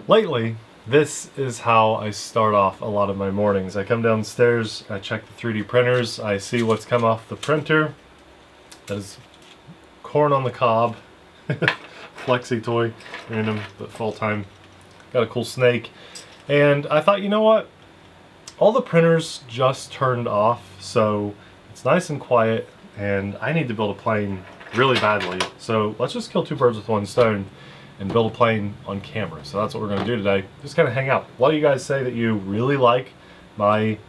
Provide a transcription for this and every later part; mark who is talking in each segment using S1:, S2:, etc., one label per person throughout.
S1: Lately, this is how I start off a lot of my mornings. I come downstairs, I check the 3D printers, I see what's come off the printer. That is corn on the cob, flexi toy, random but full time. Got a cool snake. And I thought, you know what? All the printers just turned off, so it's nice and quiet, and I need to build a plane really badly. So let's just kill two birds with one stone and build a plane on camera. So that's what we're going to do today. Just kind of hang out. A lot of you guys say that you really like my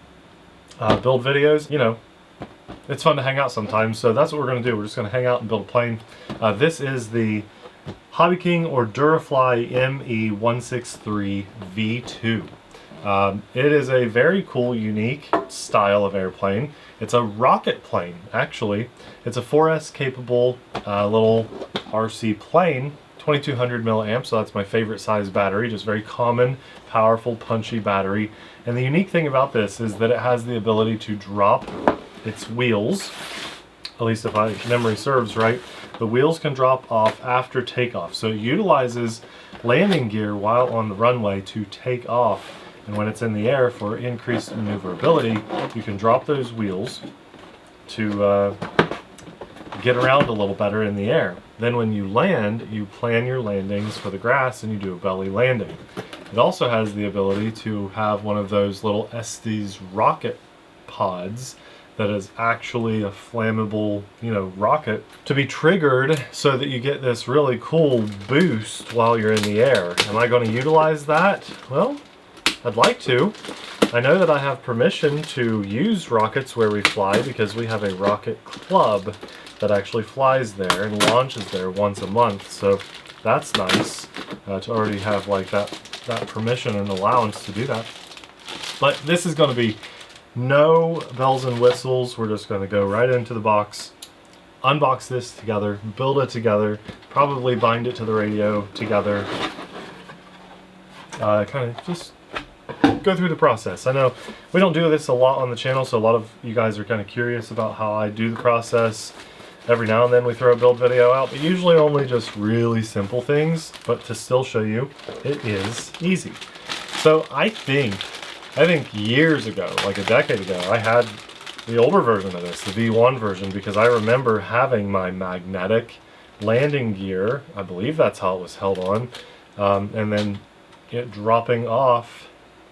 S1: build videos. You know, it's fun to hang out sometimes, so that's what we're going to do. We're just going to hang out and build a plane. This is the Hobby King or Durafly Me-163b V2. It is a very cool, unique style of airplane. It's a rocket plane, actually. It's a 4S capable little RC plane, 2200 milliamps, so that's my favorite size battery. Just very common, powerful, punchy battery. And the unique thing about this is that it has the ability to drop its wheels, at least if my memory serves right. The wheels can drop off after takeoff, so it utilizes landing gear while on the runway to take off. And when it's in the air, for increased maneuverability, you can drop those wheels to get around a little better in the air. Then when you land, you plan your landings for the grass and you do a belly landing. It also has the ability to have one of those little Estes rocket pods that is actually a flammable, rocket to be triggered so that you get this really cool boost while you're in the air. Am I going to utilize that? Well, I'd like to. I know that I have permission to use rockets where we fly because we have a rocket club that actually flies there and launches there once a month. So that's nice to already have like that permission and allowance to do that. But this is going to be no bells and whistles. We're just going to go right into the box, unbox this together, build it together, probably bind it to the radio together. Kind of just go through the process. I know we don't do this a lot on the channel, so a lot of you guys are kind of curious about how I do the process. Every now and then we throw a build video out, but usually only just really simple things. But to still show you, it is easy. So I think years ago, like a decade ago, I had the older version of this, the V1 version, because I remember having my magnetic landing gear. I believe that's how it was held on, and then it dropping off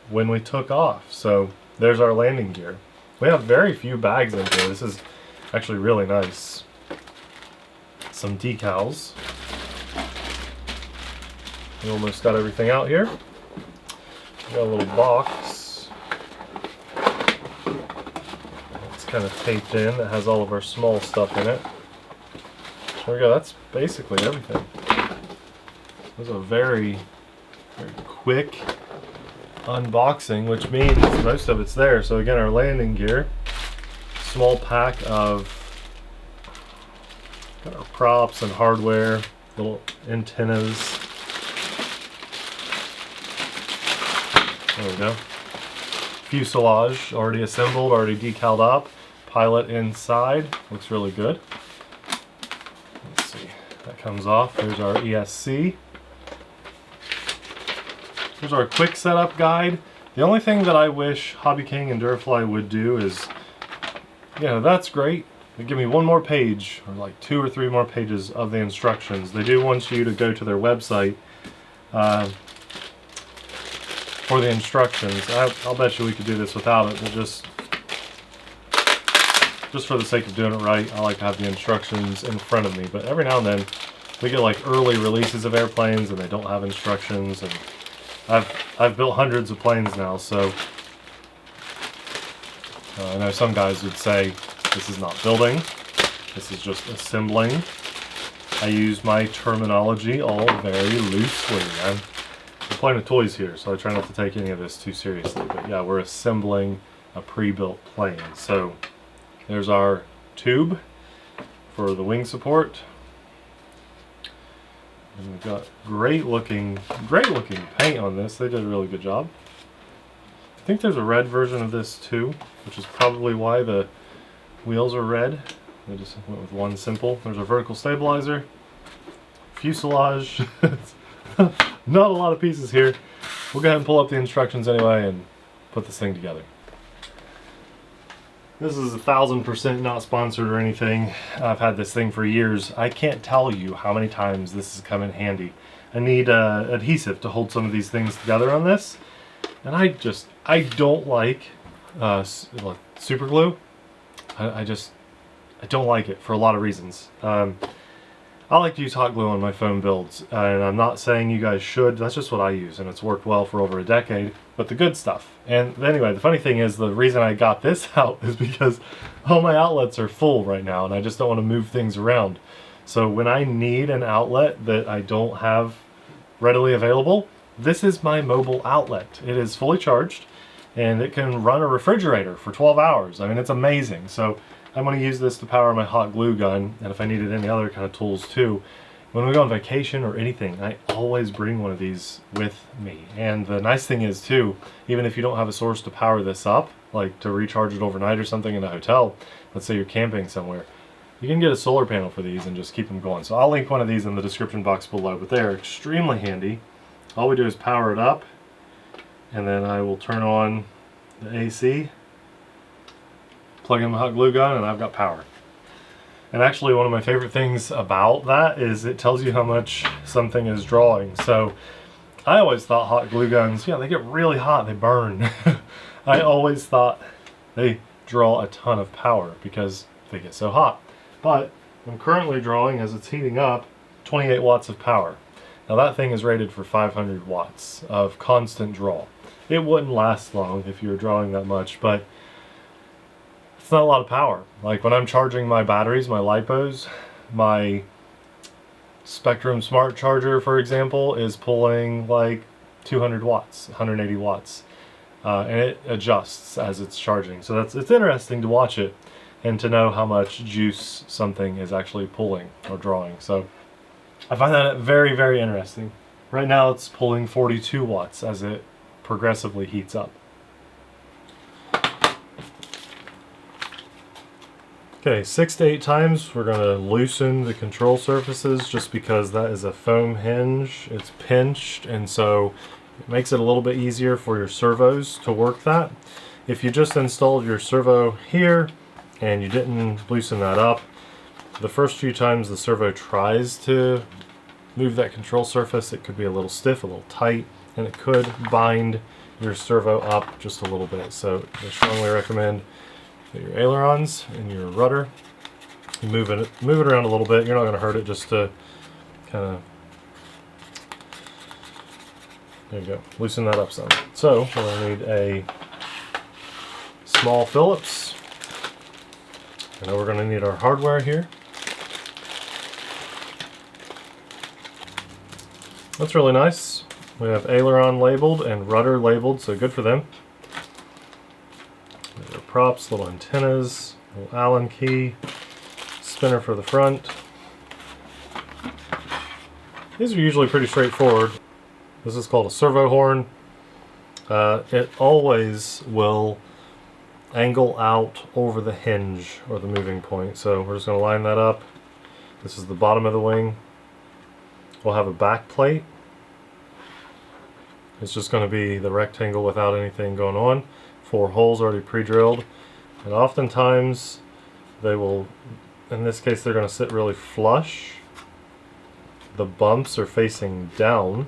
S1: when we took off. So there's our landing gear. We have very few bags in here. This is actually really nice. Some decals. We almost got everything out here. We got a little box. It's kind of taped in. That has all of our small stuff in it. There we go. That's basically everything. It was a very, very quick unboxing, which means most of it's there. So again, our landing gear, small pack of got our props and hardware, little antennas. There we go. Fuselage already assembled, already decaled up. Pilot inside, looks really good. Let's see, that comes off. There's our ESC. Here's our quick setup guide. The only thing that I wish Hobby King and Durafly would do is, that's great. They give me one more page, or like 2 or 3 more pages of the instructions. They do want you to go to their website for the instructions. I'll bet you we could do this without it, but just for the sake of doing it right, I like to have the instructions in front of me. But every now and then, we get like early releases of airplanes and they don't have instructions, and I've built hundreds of planes now, so I know some guys would say this is not building, this is just assembling. I use my terminology all very loosely. I'm playing with toys here, so I try not to take any of this too seriously. But yeah, we're assembling a pre-built plane. So there's our tube for the wing support. And we've got great looking paint on this. They did a really good job. I think there's a red version of this too, which is probably why the wheels are red. They just went with one simple. There's our vertical stabilizer, fuselage, not a lot of pieces here. We'll go ahead and pull up the instructions anyway and put this thing together. This is 1000% not sponsored or anything. I've had this thing for years. I can't tell you how many times this has come in handy. I need adhesive to hold some of these things together on this. And I don't like super glue. I don't like it for a lot of reasons. I like to use hot glue on my foam builds, and I'm not saying you guys should. That's just what I use, and it's worked well for over a decade, but the good stuff. And anyway, the funny thing is, the reason I got this out is because all my outlets are full right now, and I just don't want to move things around. So when I need an outlet that I don't have readily available, this is my mobile outlet. It is fully charged, and it can run a refrigerator for 12 hours. I mean, it's amazing. So I'm going to use this to power my hot glue gun, and if I needed any other kind of tools too. When we go on vacation or anything, I always bring one of these with me. And the nice thing is too, even if you don't have a source to power this up, like to recharge it overnight or something in a hotel, let's say you're camping somewhere, you can get a solar panel for these and just keep them going. So I'll link one of these in the description box below, but they're extremely handy. All we do is power it up, and then I will turn on the AC, plug in my hot glue gun, and I've got power. And actually, one of my favorite things about that is it tells you how much something is drawing. So I always thought hot glue guns, they get really hot, they burn. I always thought they draw a ton of power because they get so hot. But I'm currently drawing, as it's heating up, 28 watts of power. Now that thing is rated for 500 watts of constant draw. It wouldn't last long if you were drawing that much, but it's not a lot of power. Like when I'm charging my batteries, my LiPos, my Spectrum Smart Charger, for example, is pulling like 200 watts, 180 watts. And it adjusts as it's charging. So it's interesting to watch it and to know how much juice something is actually pulling or drawing. So I find that very, very interesting. Right now it's pulling 42 watts as it progressively heats up. Okay, 6 to 8 times we're going to loosen the control surfaces just because that is a foam hinge. It's pinched, and so it makes it a little bit easier for your servos to work that. If you just installed your servo here and you didn't loosen that up, the first few times the servo tries to move that control surface, it could be a little stiff, a little tight, and it could bind your servo up just a little bit. So I strongly recommend that your ailerons and your rudder, you move it around a little bit. You're not going to hurt it, just to kind of, there you go, loosen that up some. So we're going to need a small Phillips. I know we're going to need our hardware here. That's really nice. We have aileron labeled and rudder labeled, so good for them. There are props, little antennas, little Allen key, spinner for the front. These are usually pretty straightforward. This is called a servo horn. It always will angle out over the hinge or the moving point. So we're just going to line that up. This is the bottom of the wing. We'll have a back plate. It's just going to be the rectangle without anything going on. 4 holes already pre-drilled. And oftentimes they will, in this case, they're going to sit really flush. The bumps are facing down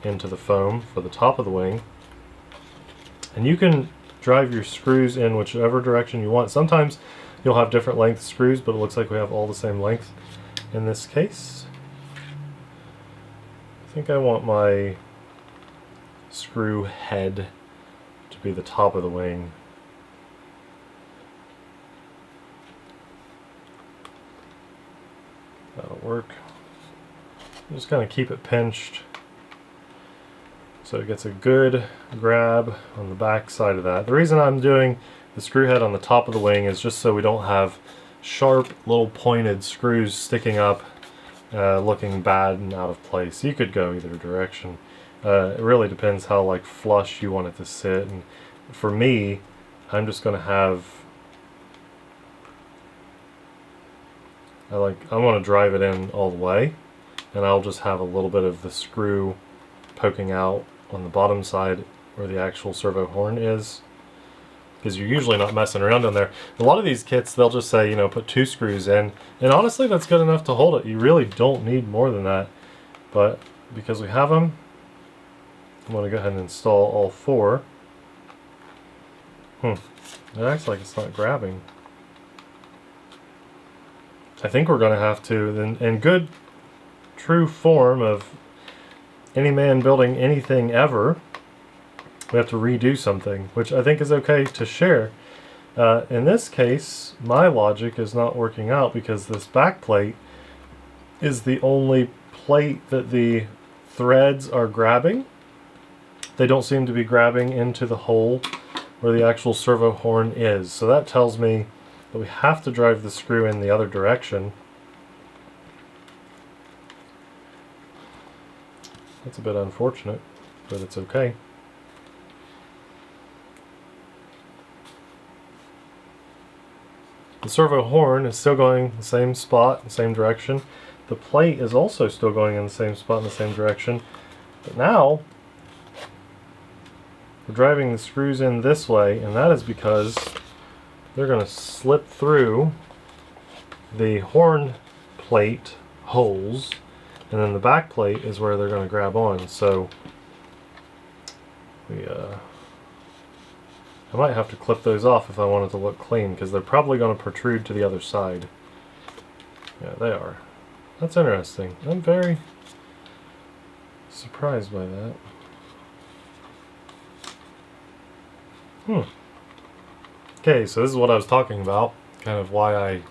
S1: into the foam for the top of the wing. And you can drive your screws in whichever direction you want. Sometimes you'll have different length screws, but it looks like we have all the same length in this case. I think I want my screw head to be the top of the wing. That'll work. Just kind of keep it pinched so it gets a good grab on the back side of that. The reason I'm doing the screw head on the top of the wing is just so we don't have sharp little pointed screws sticking up looking bad and out of place. You could go either direction. It really depends how like flush you want it to sit, and for me, I'm just going to have, I want to drive it in all the way, and I'll just have a little bit of the screw poking out on the bottom side where the actual servo horn is, because you're usually not messing around down there. A lot of these kits, they'll just say, you know, put 2 screws in, and honestly that's good enough to hold it. You really don't need more than that, but because we have them, I'm going to go ahead and install all 4. It acts like it's not grabbing. I think we're going to have to, in good true form of any man building anything ever, we have to redo something, which I think is okay to share. In this case, my logic is not working out because this back plate is the only plate that the threads are grabbing. They don't seem to be grabbing into the hole where the actual servo horn is. So that tells me that we have to drive the screw in the other direction. That's a bit unfortunate, but it's okay. The servo horn is still going the same spot, the same direction. The plate is also still going in the same spot, in the same direction. But now, we're driving the screws in this way, and that is because they're going to slip through the horn plate holes, and then the back plate is where they're going to grab on. So I might have to clip those off if I want it to look clean, because they're probably going to protrude to the other side. Yeah, they are. That's interesting. I'm very surprised by that. Okay, so this is what I was talking about, kind of why I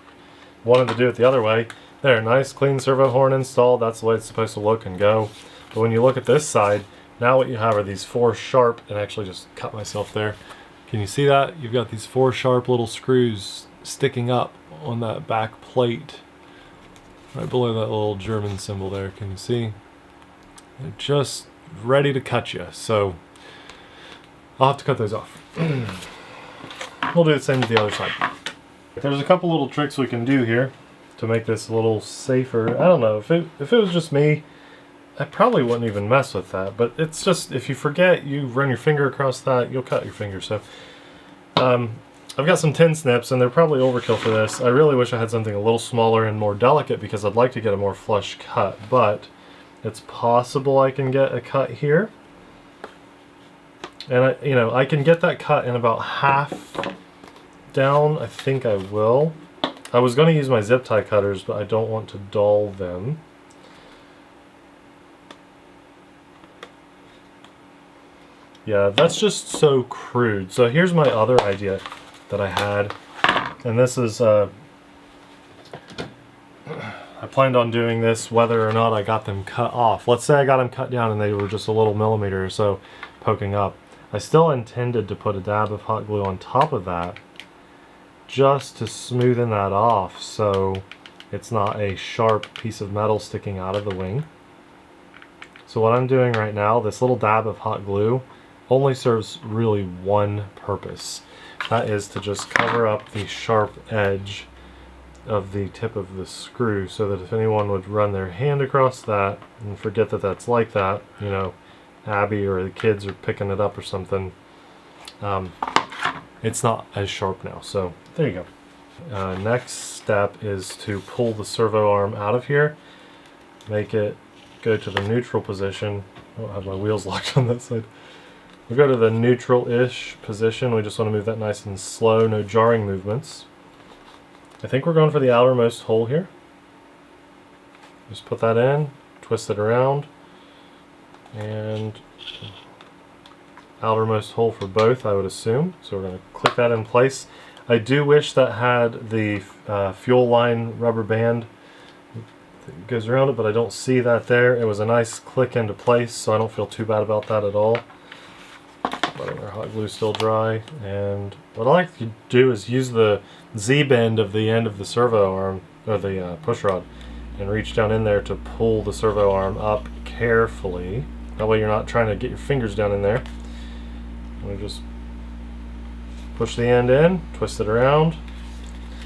S1: wanted to do it the other way. There, nice clean servo horn installed. That's the way it's supposed to look and go. But when you look at this side, now what you have are these 4 sharp, and actually just cut myself there. Can you see that? You've got these 4 sharp little screws sticking up on that back plate, right below that little German symbol there. Can you see? They're just ready to cut you. So I'll have to cut those off. We'll do the same to the other side. There's a couple little tricks we can do here to make this a little safer. I don't know, if it was just me, I probably wouldn't even mess with that, but it's just, if you forget, you run your finger across that, you'll cut your finger. So I've got some tin snips, and they're probably overkill for this. I really wish I had something a little smaller and more delicate, because I'd like to get a more flush cut, but it's possible I can get a cut here. And I can get that cut in about half down. I think I will. I was going to use my zip tie cutters, but I don't want to dull them. Yeah, that's just so crude. So here's my other idea that I had, and this is I planned on doing this whether or not I got them cut off. Let's say I got them cut down and they were just a little millimeter or so poking up. I still intended to put a dab of hot glue on top of that just to smoothen that off so it's not a sharp piece of metal sticking out of the wing. So what I'm doing right now, this little dab of hot glue only serves really one purpose. That is to just cover up the sharp edge of the tip of the screw, so that if anyone would run their hand across that and forget that that's like that, you know, Abby or the kids are picking it up or something, it's not as sharp now. So there you go. Next step is to pull the servo arm out of here, make it go to the neutral position. I don't have my wheels locked on that side. We'll go to the neutral-ish position. We just want to move that nice and slow, no jarring movements. I think we're going for the outermost hole here. Just put that in, twist it around, and outermost hole for both, I would assume. So we're going to click that in place. I do wish that had the fuel line rubber band that goes around it, but I don't see that there. It was a nice click into place, so I don't feel too bad about that at all. Letting our hot glue still dry, and what I like to do is use the Z-bend of the end of the servo arm, or the push rod, and reach down in there to pull the servo arm up carefully. That way you're not trying to get your fingers down in there. We just push the end in, twist it around.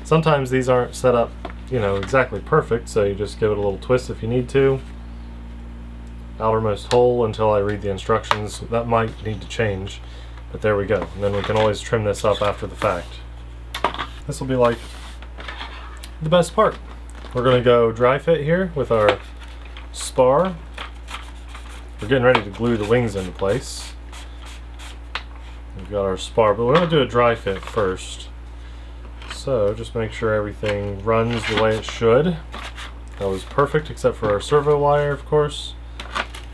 S1: Sometimes these aren't set up, you know, exactly perfect, so you just give it a little twist if you need to. outermost hole until I read the instructions. That might need to change, but there we go. And then we can always trim this up after the fact. This will be like the best part. We're going to go dry fit here with our spar. We're getting ready to glue the wings into place. We've got our spar, but we're going to do a dry fit first. So just make sure everything runs the way it should. That was perfect except for our servo wire, of course.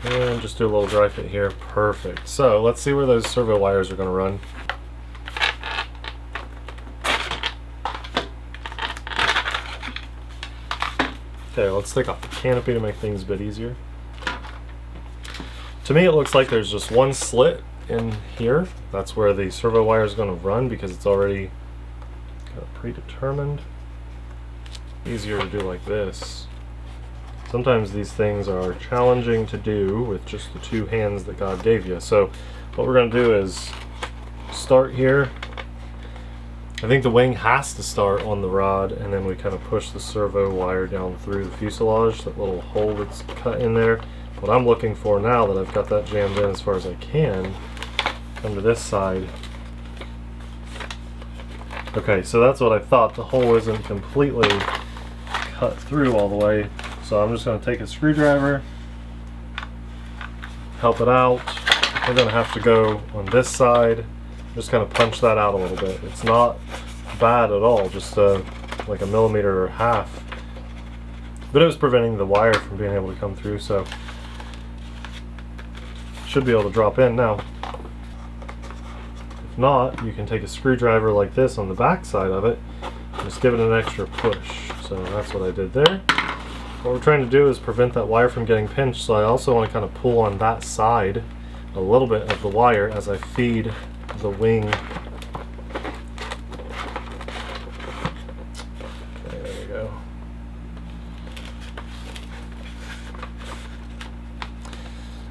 S1: And just do a little dry fit here. Perfect. So let's see where those servo wires are going to run. Okay, let's take off the canopy to make things a bit easier. To me it looks like there's just one slit in here. That's where the servo wire is going to run because it's already kind of predetermined. Easier to do like this. Sometimes these things are challenging to do with just the two hands that God gave you. So what we're going to do is start here. I think the wing has to start on the rod, and then we kind of push the servo wire down through the fuselage, that little hole that's cut in there. What I'm looking for now that I've got that jammed in as far as I can, come to this side. Okay, so that's what I thought. The hole isn't completely cut through all the way. So I'm just going to take a screwdriver, help it out. We're going to have to go on this side, just kind of punch that out a little bit. It's not bad at all, just like a millimeter or half. But it was preventing the wire from being able to come through, so should be able to drop in now. If not, you can take a screwdriver like this on the back side of it, just give it an extra push. So that's what I did there. What we're trying to do is prevent that wire from getting pinched, so I also want to kind of pull on that side a little bit of the wire as I feed the wing. Okay, there we go.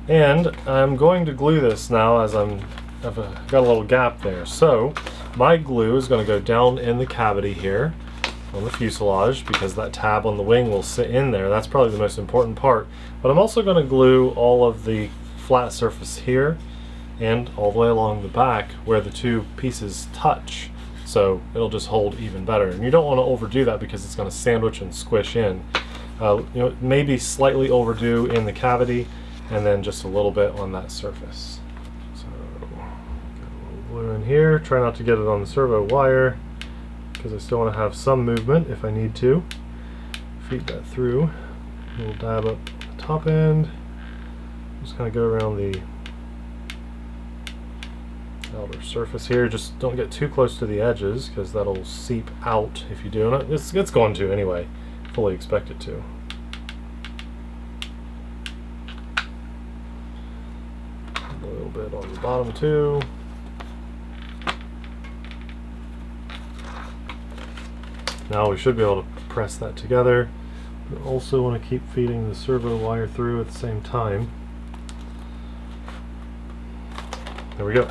S1: And I'm going to glue this now as I've got a little gap there. So my glue is going to go down in the cavity here on the fuselage because that tab on the wing will sit in there. That's probably the most important part. But I'm also going to glue all of the flat surface here and all the way along the back where the two pieces touch, so it'll just hold even better. And you don't want to overdo that because it's going to sandwich and squish in. You know, maybe slightly overdo in the cavity and then just a little bit on that surface. So get a little glue in here. Try not to get it on the servo wire because I still want to have some movement if I need to. Feed that through. A little dab up the top end. Just kind of go around the outer surface here. Just don't get too close to the edges because that'll seep out if you do. And it's going to anyway. Fully expect it to. A little bit on the bottom too. Now we should be able to press that together, but also want to keep feeding the servo wire through at the same time. There we go.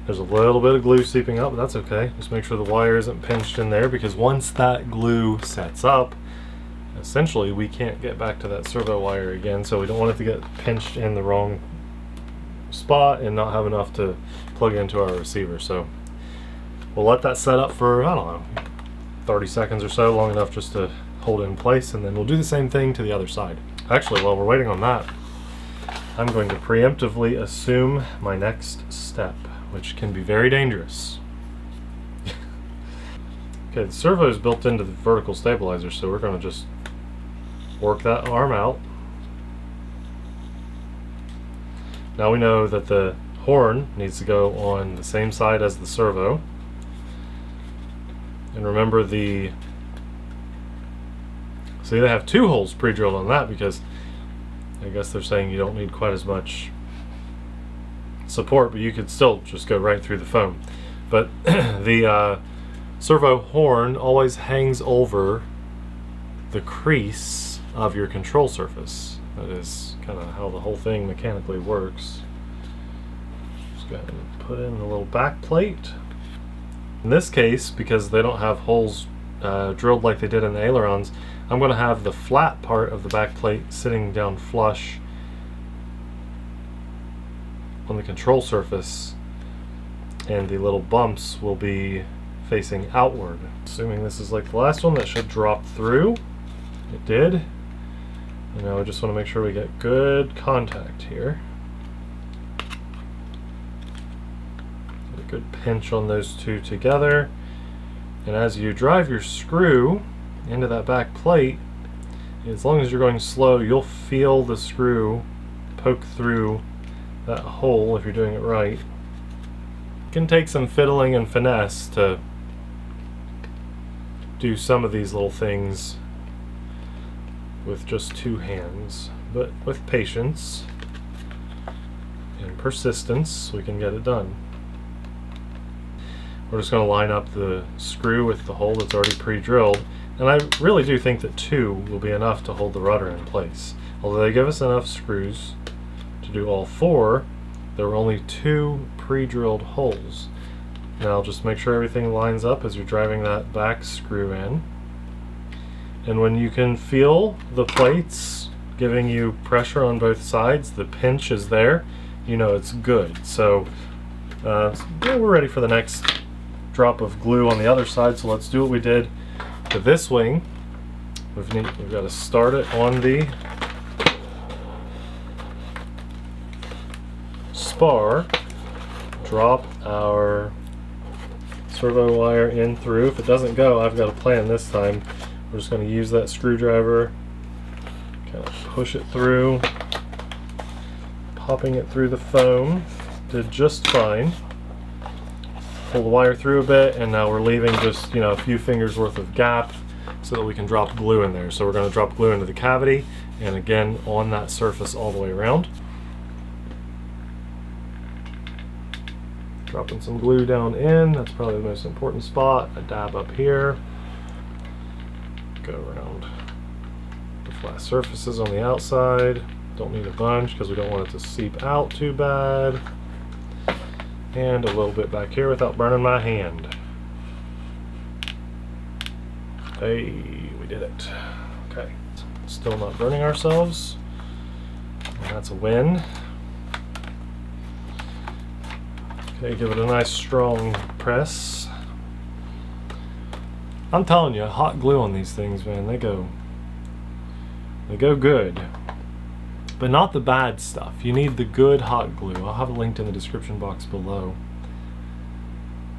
S1: There's a little bit of glue seeping up, but that's okay. Just make sure the wire isn't pinched in there because once that glue sets up, essentially we can't get back to that servo wire again, so we don't want it to get pinched in the wrong spot and not have enough to plug into our receiver. So we'll let that set up for, I don't know, 30 seconds or so, long enough just to hold it in place, and then we'll do the same thing to the other side. Actually, while we're waiting on that, I'm going to preemptively assume my next step, which can be very dangerous. Okay, the servo is built into the vertical stabilizer, so we're going to just work that arm out. Now we know that the horn needs to go on the same side as the servo. And remember see, they have two holes pre-drilled on that because I guess they're saying you don't need quite as much support, but you could still just go right through the foam. But the servo horn always hangs over the crease of your control surface. That is kind of how the whole thing mechanically works. Just go ahead and put in a little back plate. In this case, because they don't have holes drilled like they did in the ailerons, I'm going to have the flat part of the back plate sitting down flush on the control surface, and the little bumps will be facing outward. Assuming this is like the last one, that should drop through. It did. And now I just want to make sure we get good contact here. Get a good pinch on those two together. And as you drive your screw into that back plate, as long as you're going slow, you'll feel the screw poke through that hole if you're doing it right. It can take some fiddling and finesse to do some of these little things with just two hands, but with patience and persistence we can get it done. We're just going to line up the screw with the hole that's already pre-drilled, and I really do think that 2 will be enough to hold the rudder in place. Although they give us enough screws to do all 4, there were only 2 pre-drilled holes. Now just make sure everything lines up as you're driving that back screw in. And when you can feel the plates giving you pressure on both sides, the pinch is there, you know it's good. So yeah, we're ready for the next drop of glue on the other side, so let's do what we did to this wing. We've got to start it on the spar, drop our servo wire in through. If it doesn't go, I've got a plan this time. We're just going to use that screwdriver, kind of push it through, popping it through the foam. Did just fine. Pull the wire through a bit, and now we're leaving just, you know, a few fingers worth of gap so that we can drop glue in there. So we're going to drop glue into the cavity, and again on that surface all the way around. Dropping some glue down in, that's probably the most important spot. A dab up here. Go around the flat surfaces on the outside. Don't need a bunch because we don't want it to seep out too bad. And a little bit back here without burning my hand. Hey, we did it. Okay, still not burning ourselves. And that's a win. Okay, give it a nice strong press. I'm telling you, hot glue on these things, man, they go good. But not the bad stuff. You need the good hot glue. I'll have it linked in the description box below.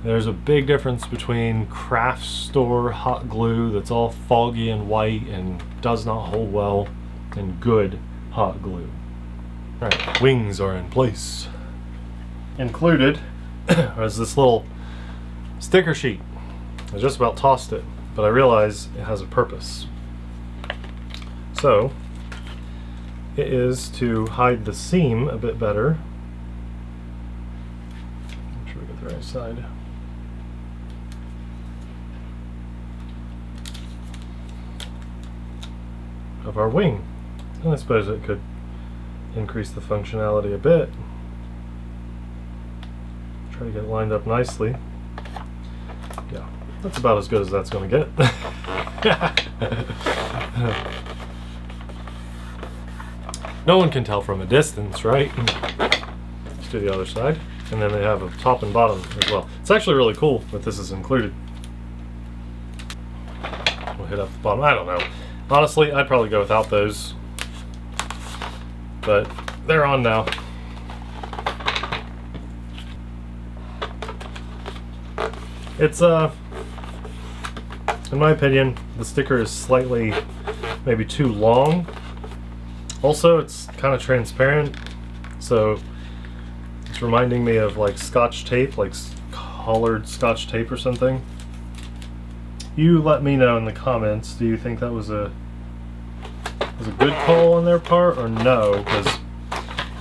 S1: There's a big difference between craft store hot glue that's all foggy and white and does not hold well, and good hot glue. Alright, wings are in place. Included is this little sticker sheet. I just about tossed it, but I realize it has a purpose. So it is to hide the seam a bit better. Make sure we get the right side. Of our wing. And I suppose it could increase the functionality a bit. Try to get it lined up nicely. Yeah, that's about as good as that's going to get. No one can tell from a distance, right? Let's do the other side. And then they have a top and bottom as well. It's actually really cool that this is included. We'll hit up the bottom. I don't know. Honestly, I'd probably go without those. But they're on now. It's, in my opinion, the sticker is slightly, maybe too long. Also, it's kind of transparent, so it's reminding me of like Scotch tape, like collared Scotch tape or something. You let me know in the comments, do you think that was a good call on their part or no? Because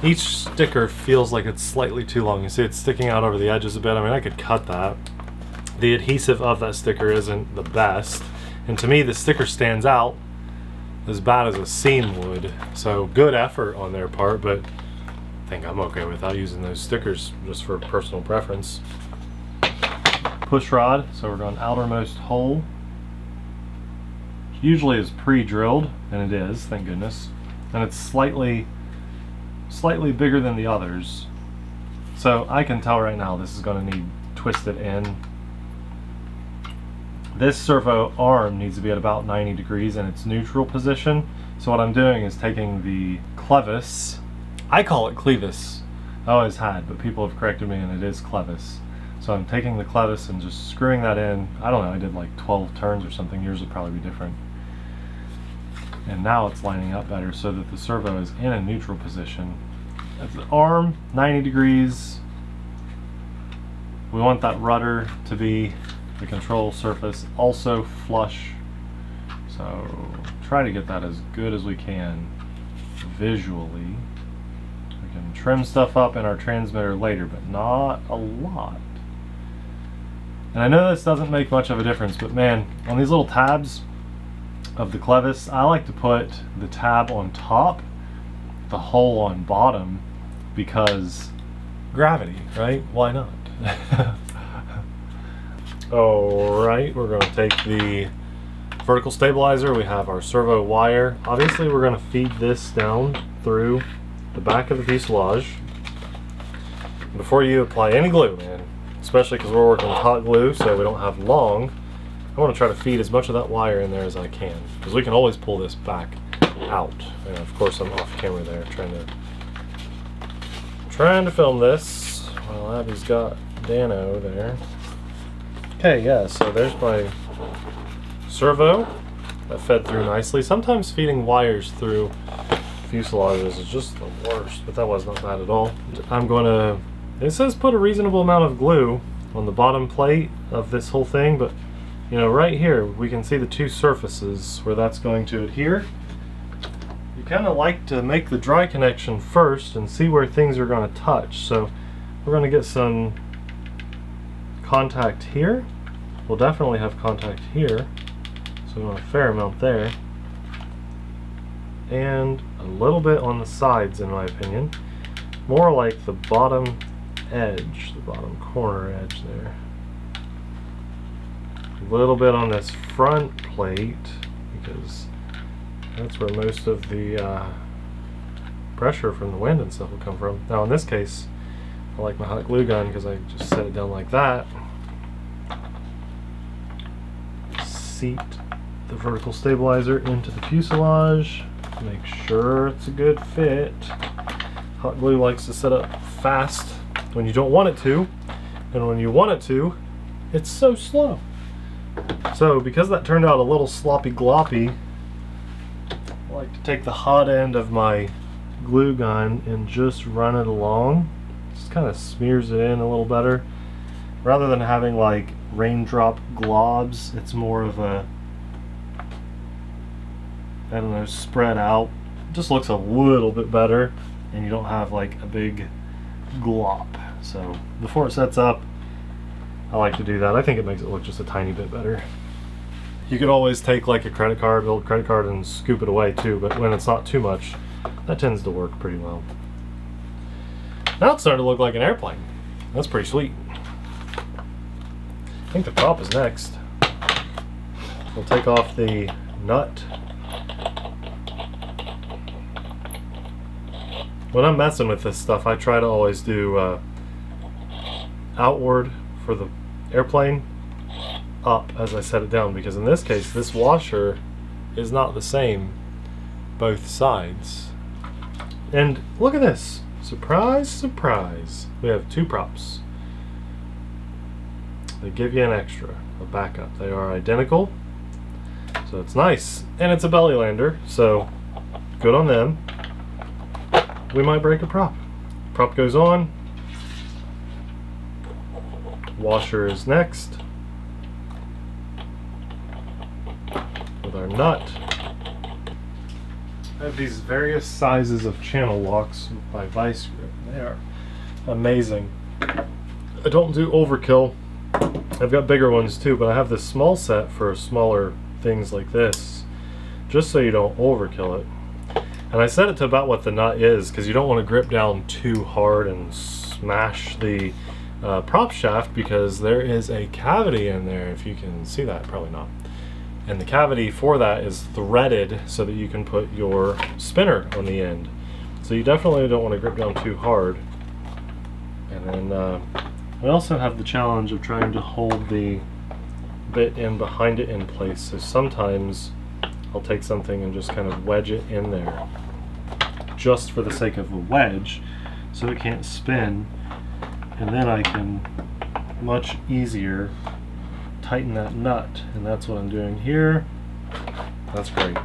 S1: each sticker feels like it's slightly too long. You see it's sticking out over the edges a bit. I mean, I could cut that. The adhesive of that sticker isn't the best, and to me the sticker stands out as bad as a seam would. So good effort on their part, but I think I'm okay without using those stickers just for personal preference. Push rod, so we're going outermost hole. Usually is pre-drilled, and it is, thank goodness. And it's slightly bigger than the others. So I can tell right now this is going to need twisted in. This servo arm needs to be at about 90 degrees in its neutral position. So what I'm doing is taking the clevis. I call it clevis. I always had, but people have corrected me and it is clevis. So I'm taking the clevis and just screwing that in. I don't know, I did like 12 turns or something. Yours would probably be different. And now it's lining up better so that the servo is in a neutral position. At the arm, 90 degrees. We want that rudder to be the control surface also flush. So try to get that as good as we can visually. We can trim stuff up in our transmitter later, but not a lot. And I know this doesn't make much of a difference, but man, on these little tabs of the clevis, I like to put the tab on top, the hole on bottom, because gravity, right? Why not? Alright, we're going to take the vertical stabilizer. We have our servo wire. Obviously we're going to feed this down through the back of the fuselage before you apply any glue, man. Especially because we're working with hot glue, so we don't have long. I want to try to feed as much of that wire in there as I can, because we can always pull this back out. And of course I'm off camera there trying to film this while Abby's got Dano there. Okay, yeah, so there's my servo that fed through nicely. Sometimes feeding wires through fuselages is just the worst, but that was not bad at all. I'm going to, it says put a reasonable amount of glue on the bottom plate of this whole thing, but you know, right here we can see the two surfaces where that's going to adhere. You kind of like to make the dry connection first and see where things are going to touch. So we're going to get some contact here. We'll definitely have contact here, so we want a fair amount there, and a little bit on the sides in my opinion, more like the bottom edge, the bottom corner edge there. A little bit on this front plate because that's where most of the pressure from the wind and stuff will come from. Now in this case I like my hot glue gun because I just set it down like that. Seat the vertical stabilizer into the fuselage, make sure it's a good fit. Hot glue likes to set up fast when you don't want it to, and when you want it to, it's so slow. So because that turned out a little sloppy gloppy, I like to take the hot end of my glue gun and just run it along. Just kind of smears it in a little better. Rather than having like raindrop globs, it's more of a, I don't know, spread out. It just looks a little bit better and you don't have like a big glop. So before it sets up, I like to do that. I think it makes it look just a tiny bit better. You could always take like a credit card, old credit card, and scoop it away too, but when it's not too much, that tends to work pretty well. Now it's starting to look like an airplane. That's pretty sweet. I think the prop is next. We'll take off the nut. When I'm messing with this stuff, I try to always do outward for the airplane, up as I set it down, because in this case this washer is not the same both sides. And look at this, surprise surprise, we have two props. They give you an extra, a backup. They are identical, so it's nice, and it's a belly lander, so good on them. We might break a prop. Prop goes on, washer is next with our nut. I have these various sizes of channel locks by Vice Grip. They are amazing. I don't do overkill. I've got bigger ones too, but I have this small set for smaller things like this, just so you don't overkill it. And I set it to about what the nut is, because you don't want to grip down too hard and smash the prop shaft, because there is a cavity in there, if you can see that, probably not. And the cavity for that is threaded so that you can put your spinner on the end. So you definitely don't want to grip down too hard. And then we also have the challenge of trying to hold the bit in behind it in place. So sometimes I'll take something and just kind of wedge it in there just for the sake of a wedge so it can't spin, and then I can much easier tighten that nut, and that's what I'm doing here. That's great.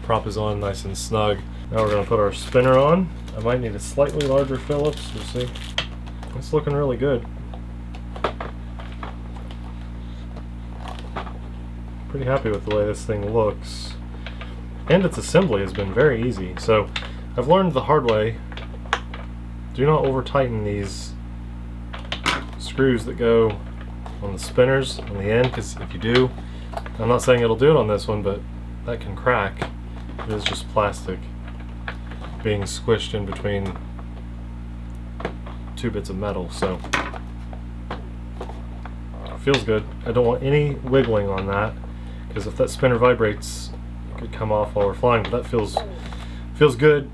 S1: Prop is on nice and snug. Now we're going to put our spinner on. I might need a slightly larger Phillips, we'll see. It's looking really good. Pretty happy with the way this thing looks. And its assembly has been very easy. So I've learned the hard way, do not over tighten these screws that go on the spinners on the end, because if you do, I'm not saying it'll do it on this one, but that can crack. It is just plastic being squished in between two bits of metal, so it feels good. I don't want any wiggling on that, because if that spinner vibrates, it could come off while we're flying, but that feels good.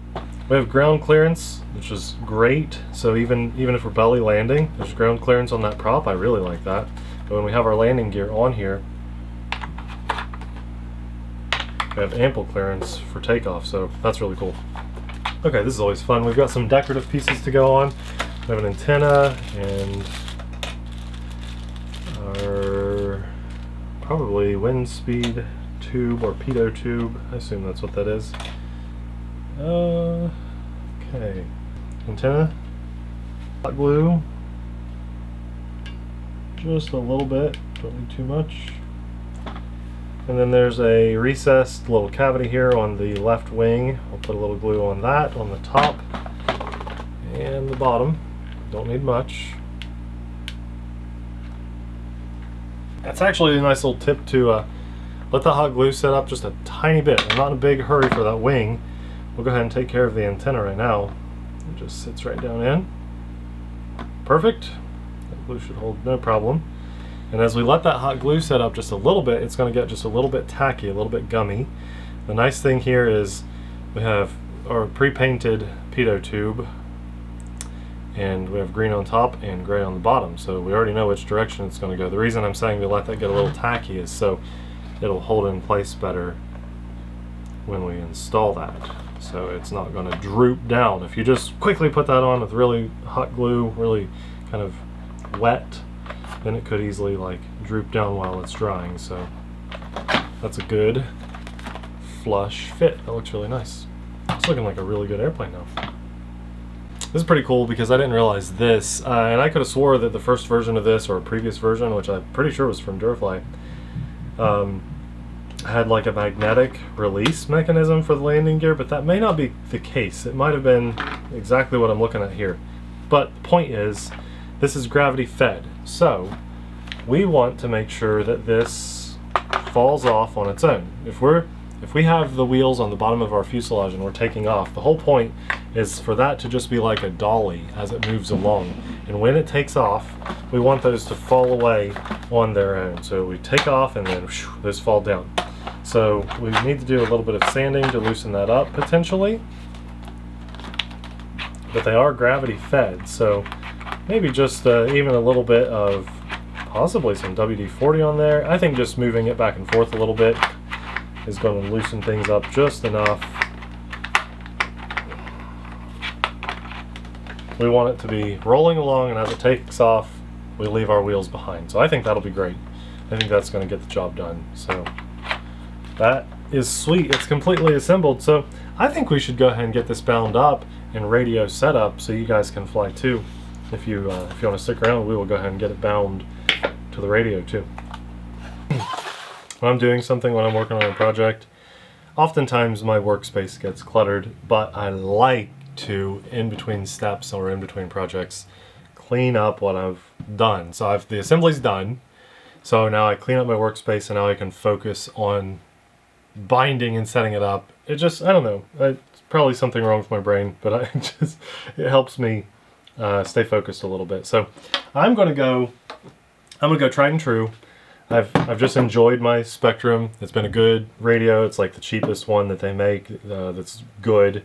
S1: We have ground clearance, which is great, so even if we're belly landing, there's ground clearance on that prop. I really like that. But when we have our landing gear on here, we have ample clearance for takeoff, so that's really cool. Okay, this is always fun. We've got some decorative pieces to go on. We have an antenna and our probably wind speed tube or pitot tube. I assume that's what that is. Okay. Antenna. Hot glue. Just a little bit, don't need too much. And then there's a recessed little cavity here on the left wing. I'll put a little glue on that, on the top and the bottom. Don't need much. That's actually a nice little tip to let the hot glue set up just a tiny bit. I'm not in a big hurry for that wing. We'll go ahead and take care of the antenna right now. It just sits right down in. Perfect. That glue should hold no problem. And as we let that hot glue set up just a little bit, it's going to get just a little bit tacky, a little bit gummy. The nice thing here is we have our pre-painted pitot tube, and we have green on top and gray on the bottom, so we already know which direction it's going to go. The reason I'm saying we let that get a little tacky is so it'll hold in place better when we install that, so it's not going to droop down. If you just quickly put that on with really hot glue, really kind of wet, then it could easily like droop down while it's drying. So that's a good flush fit. That looks really nice. It's looking like a really good airplane now. This is pretty cool because I didn't realize this, and I could have swore that the first version of this, or a previous version, which I'm pretty sure was from Durafly, had like a magnetic release mechanism for the landing gear, but that may not be the case. It might have been exactly what I'm looking at here. But the point is, this is gravity fed, so we want to make sure that this falls off on its own. If we have the wheels on the bottom of our fuselage and we're taking off, the whole point is for that to just be like a dolly as it moves along. And when it takes off, we want those to fall away on their own. So we take off and then whoosh, those fall down. So we need to do a little bit of sanding to loosen that up potentially. But they are gravity fed, so maybe just even a little bit of possibly some WD-40 on there. I think just moving it back and forth a little bit is going to loosen things up just enough. We want it to be rolling along, and as it takes off, we leave our wheels behind. So I think that'll be great. I think that's going to get the job done. So that is sweet. It's completely assembled. So I think we should go ahead and get this bound up and radio set up so you guys can fly too. If you want to stick around, we will go ahead and get it bound to the radio too. When I'm doing something, when I'm working on a project, oftentimes my workspace gets cluttered, but I like to, in between steps or in between projects, clean up what I've done. So the assembly's done, so now I clean up my workspace and now I can focus on binding and setting it up. It just, I don't know, it's probably something wrong with my brain, but it helps me stay focused a little bit. So I'm gonna go tried and true. I've just enjoyed my Spectrum. It's been a good radio. It's like the cheapest one that they make that's good.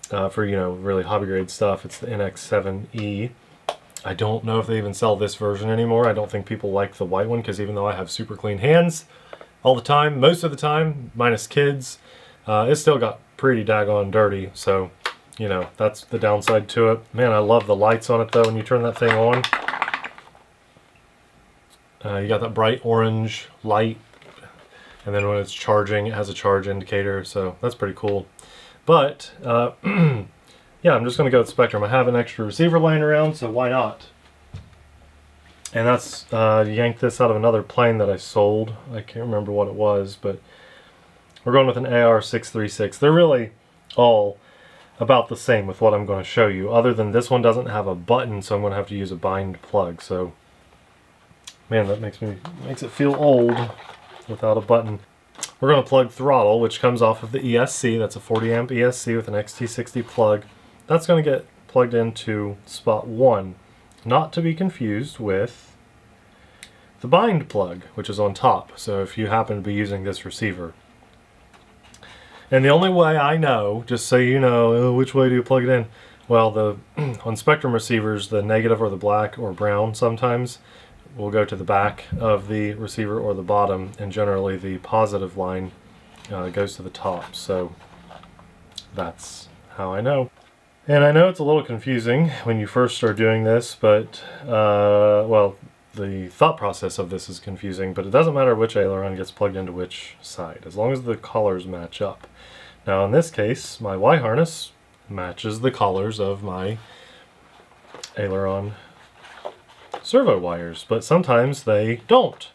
S1: for, you know, really hobby grade stuff. It's the NX7E. I don't know if they even sell this version anymore. I don't think people like the white one, because even though I have super clean hands all the time, most of the time, minus kids, it's still got pretty daggone dirty. So, you know, that's the downside to it. Man, I love the lights on it though. When you turn that thing on, you got that bright orange light, and then when it's charging, it has a charge indicator, so that's pretty cool. But yeah, I'm just going to go with Spectrum. I have an extra receiver laying around, so why not? And that's yanked this out of another plane that I sold. I can't remember what it was, but we're going with an AR-636. They're really all about the same with what I'm going to show you, other than this one doesn't have a button, so I'm going to have to use a bind plug. So, man, that makes it feel old without a button. We're going to plug throttle, which comes off of the ESC. That's a 40 amp ESC with an XT60 plug. That's going to get plugged into spot 1, not to be confused with the bind plug, which is on top. So if you happen to be using this receiver. And the only way I know, just so you know, which way do you plug it in? Well, on Spectrum receivers, the negative or the black or brown sometimes will go to the back of the receiver or the bottom, and generally the positive line goes to the top. So that's how I know. And I know it's a little confusing when you first start doing this, but well, the thought process of this is confusing, but it doesn't matter which aileron gets plugged into which side, as long as the collars match up. Now in this case, my Y harness matches the collars of my aileron servo wires, but sometimes they don't.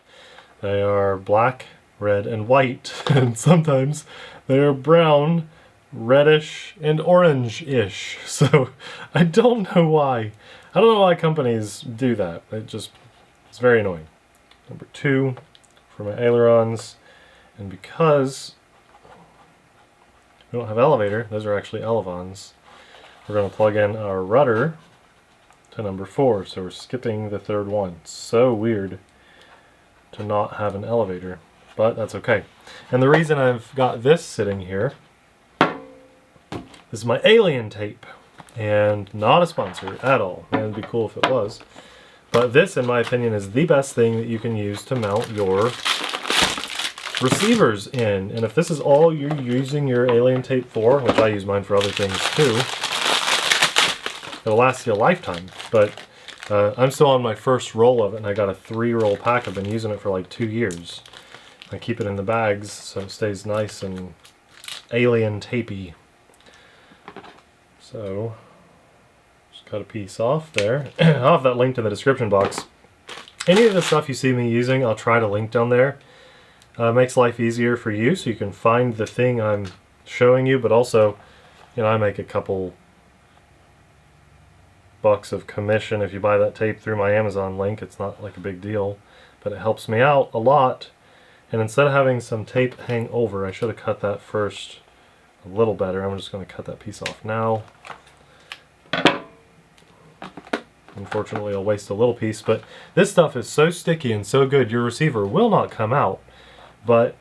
S1: They are black, red, and white, and sometimes they are brown, reddish, and orange-ish. So I don't know why. I don't know why companies do that. It's very annoying. Number 2 for my ailerons, and because we don't have elevator, those are actually elevons, we're going to plug in our rudder to number 4, so we're skipping the third one. So weird to not have an elevator, but that's okay. And the reason I've got this sitting here, this is my alien tape, and not a sponsor at all. Man, it'd be cool if it was. But this, in my opinion, is the best thing that you can use to mount your receivers in. And if this is all you're using your alien tape for, which I use mine for other things too, it'll last you a lifetime. But I'm still on my first roll of it, and I got a 3-roll pack. I've been using it for like 2 years. I keep it in the bags so it stays nice and alien tapey. So just cut a piece off there. I'll have that linked in the description box. Any of the stuff you see me using, I'll try to link down there. Makes life easier for you, so you can find the thing I'm showing you, but also, you know, I make a couple bucks of commission if you buy that tape through my Amazon link. It's not like a big deal, but it helps me out a lot. And instead of having some tape hang over, I should have cut that first a little better. I'm just going to cut that piece off now. Unfortunately, I'll waste a little piece, but this stuff is so sticky and so good, your receiver will not come out. But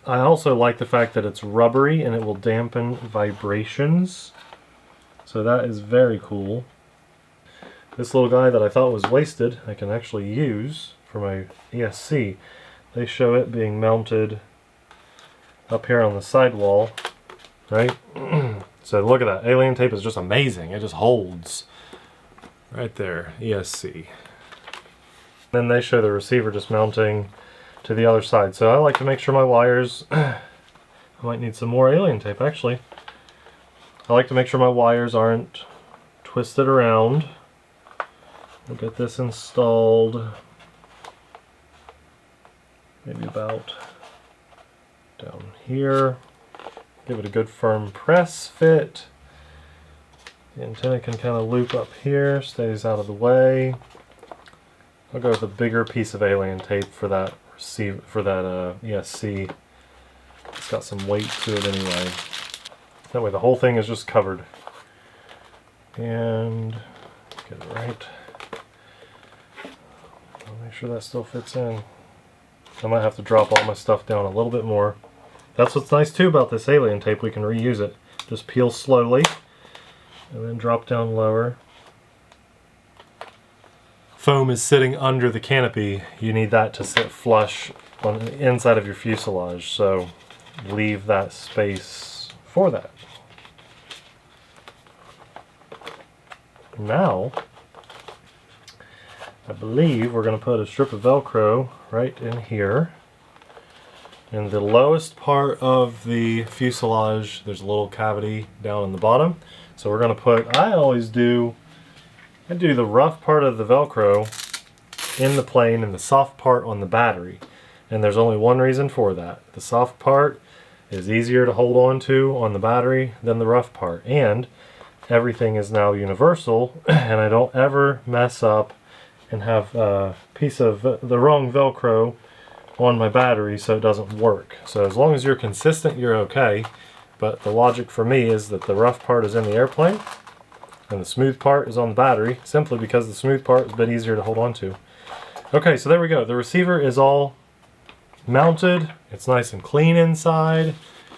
S1: I also like the fact that it's rubbery and it will dampen vibrations. So that is very cool. This little guy that I thought was wasted, I can actually use for my ESC. They show it being mounted up here on the sidewall, right? So look at that. Alien tape is just amazing. It just holds. Right there, ESC. Then they show the receiver just mounting to the other side. So I like to make sure my wires, I might need some more alien tape actually. I like to make sure my wires aren't twisted around. We'll get this installed maybe about down here. Give it a good firm press fit. The antenna can kind of loop up here, stays out of the way. I'll go with a bigger piece of alien tape for that ESC. It's got some weight to it anyway. That way the whole thing is just covered. And get it right. I'll make sure that still fits in. I might have to drop all my stuff down a little bit more. That's what's nice too about this alien tape, we can reuse it. Just peel slowly. and then drop down lower. Foam is sitting under the canopy. You need that to sit flush on the inside of your fuselage, so leave that space for that. Now, I believe we're going to put a strip of Velcro right in here. In the lowest part of the fuselage, there's a little cavity down in the bottom. So we're going to put, I do the rough part of the Velcro in the plane and the soft part on the battery. And there's only one reason for that. The soft part is easier to hold on to on the battery than the rough part. And everything is now universal, and I don't ever mess up and have a piece of the wrong Velcro on my battery so it doesn't work. So as long as you're consistent, you're okay. But the logic for me is that the rough part is in the airplane and the smooth part is on the battery, simply because the smooth part is a bit easier to hold on to. Okay, so there we go. The receiver is all mounted. It's nice and clean inside.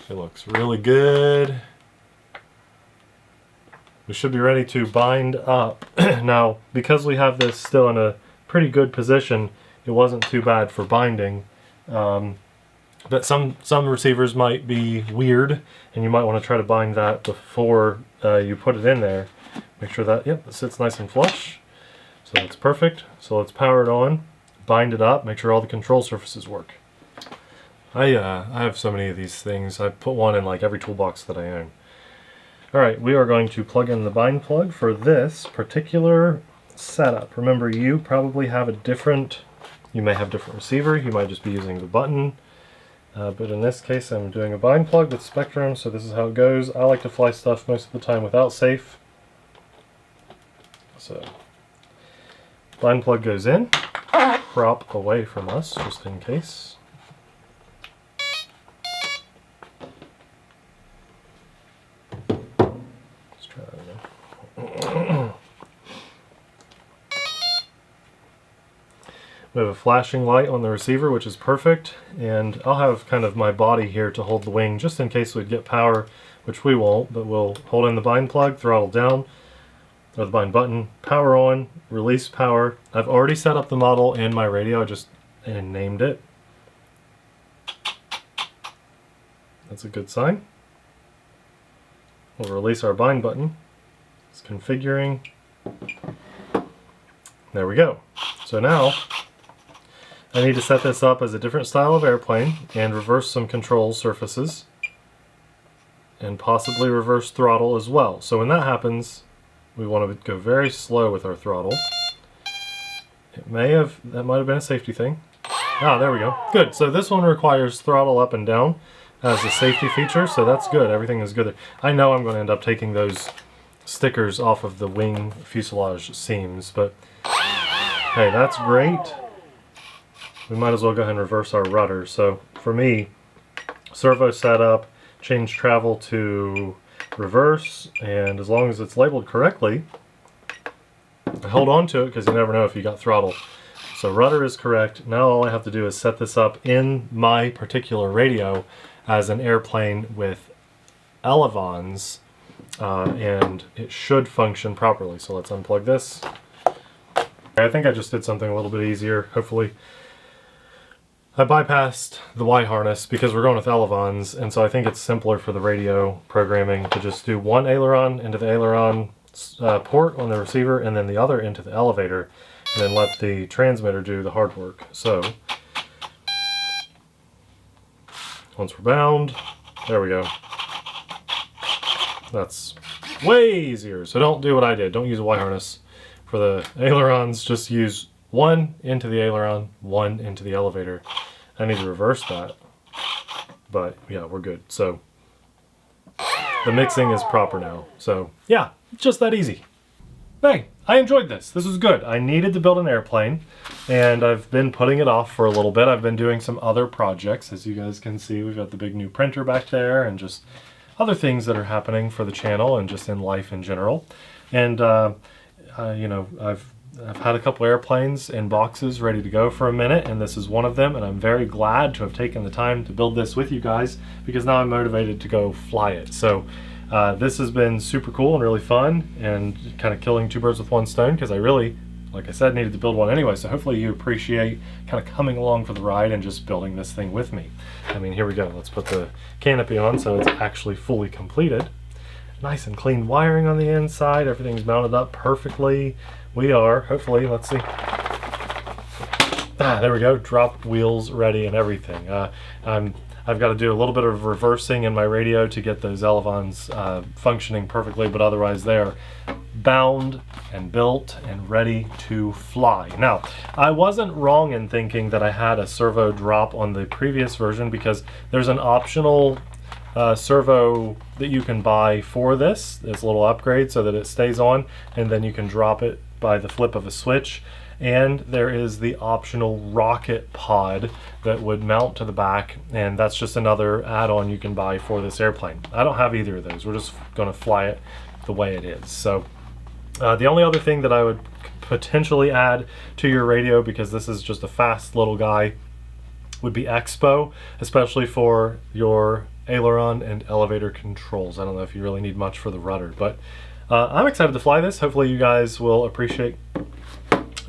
S1: It looks really good. We should be ready to bind up. Now, because we have this still in a pretty good position, it wasn't too bad for binding. But some receivers might be weird, and you might want to try to bind that before you put it in there. Make sure that, yep, it sits nice and flush. So that's perfect. So let's power it on, bind it up, make sure all the control surfaces work. I have so many of these things. I put one in like every toolbox that I own. Alright, we are going to plug in the bind plug for this particular setup. Remember, you probably have you may have a different receiver, you might just be using the button. But in this case, I'm doing a bind plug with Spectrum, so this is how it goes. I like to fly stuff most of the time without safe. So, bind plug goes in, prop away from us, just in case. Let's try that again. We have a flashing light on the receiver, which is perfect, and I'll have kind of my body here to hold the wing just in case we get power, which we won't, but we'll hold in the bind plug, throttle down, or the bind button, power on, release power. I've already set up the model and my radio, I just named it. That's a good sign. We'll release our bind button. It's configuring. There we go. So now, I need to set this up as a different style of airplane and reverse some control surfaces and possibly reverse throttle as well. So when that happens, we want to go very slow with our throttle. That might have been a safety thing. Ah, there we go. Good. So this one requires throttle up and down as a safety feature, so that's good. Everything is good there. I know I'm going to end up taking those stickers off of the wing fuselage seams, but hey, that's great. We might as well go ahead and reverse our rudder. So for me, servo setup, change travel to reverse, and as long as it's labeled correctly, I hold on to it because you never know if you got throttle. So rudder is correct. Now all I have to do is set this up in my particular radio as an airplane with elevons, and it should function properly. So let's unplug this. I think I just did something a little bit easier, hopefully. I bypassed the Y harness because we're going with elevons, and so I think it's simpler for the radio programming to just do one aileron into the aileron port on the receiver and then the other into the elevator, and then let the transmitter do the hard work. So once we're bound, there we go. That's way easier. So don't do what I did. Don't use a Y harness for the ailerons. Just use one into the aileron, one into the elevator. I need to reverse that, but yeah, we're good. So the mixing is proper now. So yeah, just that easy. Hey, I enjoyed this. This was good. I needed to build an airplane, and I've been putting it off for a little bit. I've been doing some other projects. As you guys can see, we've got the big new printer back there and just other things that are happening for the channel and just in life in general. And you know, I've had a couple airplanes in boxes ready to go for a minute, and this is one of them, and I'm very glad to have taken the time to build this with you guys because now I'm motivated to go fly it. So this has been super cool and really fun, and kind of killing two birds with one stone, because I really, like I said, needed to build one anyway. So hopefully you appreciate kind of coming along for the ride and just building this thing with me. I mean, here we go. Let's put the canopy on so it's actually fully completed. Nice and clean wiring on the inside. Everything's mounted up perfectly. We are, hopefully, let's see. There we go, drop wheels ready and everything. I've got to do a little bit of reversing in my radio to get those elevons functioning perfectly, but otherwise they're bound and built and ready to fly. Now, I wasn't wrong in thinking that I had a servo drop on the previous version, because there's an optional servo that you can buy for this. It's a little upgrade so that it stays on, and then you can drop it by the flip of a switch. And there is the optional rocket pod that would mount to the back, and that's just another add-on you can buy for this airplane. I don't have either of those. We're just going to fly it the way it is. So the only other thing that I would potentially add to your radio, because this is just a fast little guy, would be expo, especially for your aileron and elevator controls. I don't know if you really need much for the rudder, but I'm excited to fly this. Hopefully you guys will appreciate,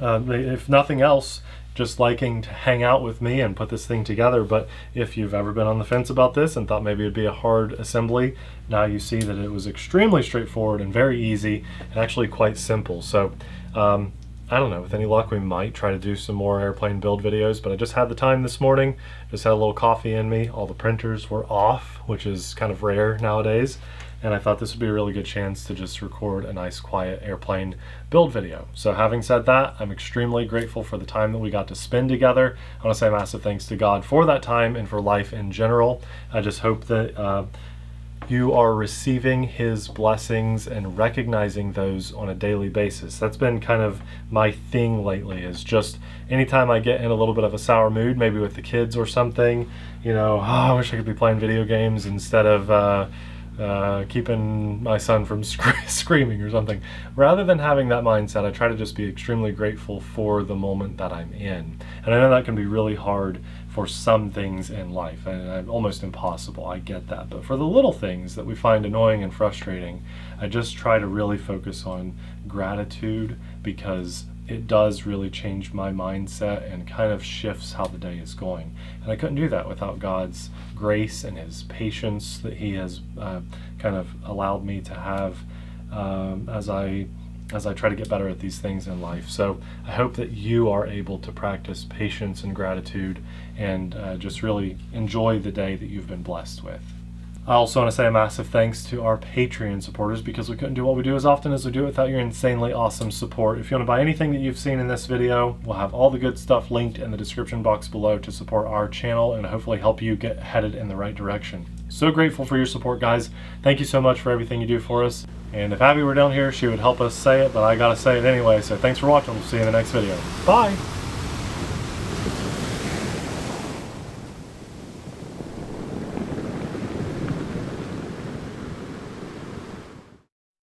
S1: if nothing else, just liking to hang out with me and put this thing together. But if you've ever been on the fence about this and thought maybe it'd be a hard assembly, now you see that it was extremely straightforward and very easy and actually quite simple. So I don't know, with any luck we might try to do some more airplane build videos, but I just had the time this morning, just had a little coffee in me. All the printers were off, which is kind of rare nowadays, and I thought this would be a really good chance to just record a nice quiet airplane build video. So having said that, I'm extremely grateful for the time that we got to spend together. I want to say massive thanks to God for that time and for life in general. I just hope that you are receiving His blessings and recognizing those on a daily basis. That's been kind of my thing lately, is just anytime I get in a little bit of a sour mood, maybe with the kids or something, you know, oh, I wish I could be playing video games instead of keeping my son from screaming or something. Rather than having that mindset, I try to just be extremely grateful for the moment that I'm in. And I know that can be really hard for some things in life, and almost impossible, I get that. But for the little things that we find annoying and frustrating, I just try to really focus on gratitude, because it does really change my mindset and kind of shifts how the day is going. And I couldn't do that without God's grace and His patience that He has kind of allowed me to have as I try to get better at these things in life. So I hope that you are able to practice patience and gratitude and just really enjoy the day that you've been blessed with. I also want to say a massive thanks to our Patreon supporters, because we couldn't do what we do as often as we do without your insanely awesome support. If you want to buy anything that you've seen in this video, we'll have all the good stuff linked in the description box below to support our channel and hopefully help you get headed in the right direction. So grateful for your support, guys. Thank you so much for everything you do for us. And if Abby were down here, she would help us say it, but I gotta say it anyway. So thanks for watching. We'll see you in the next video. Bye!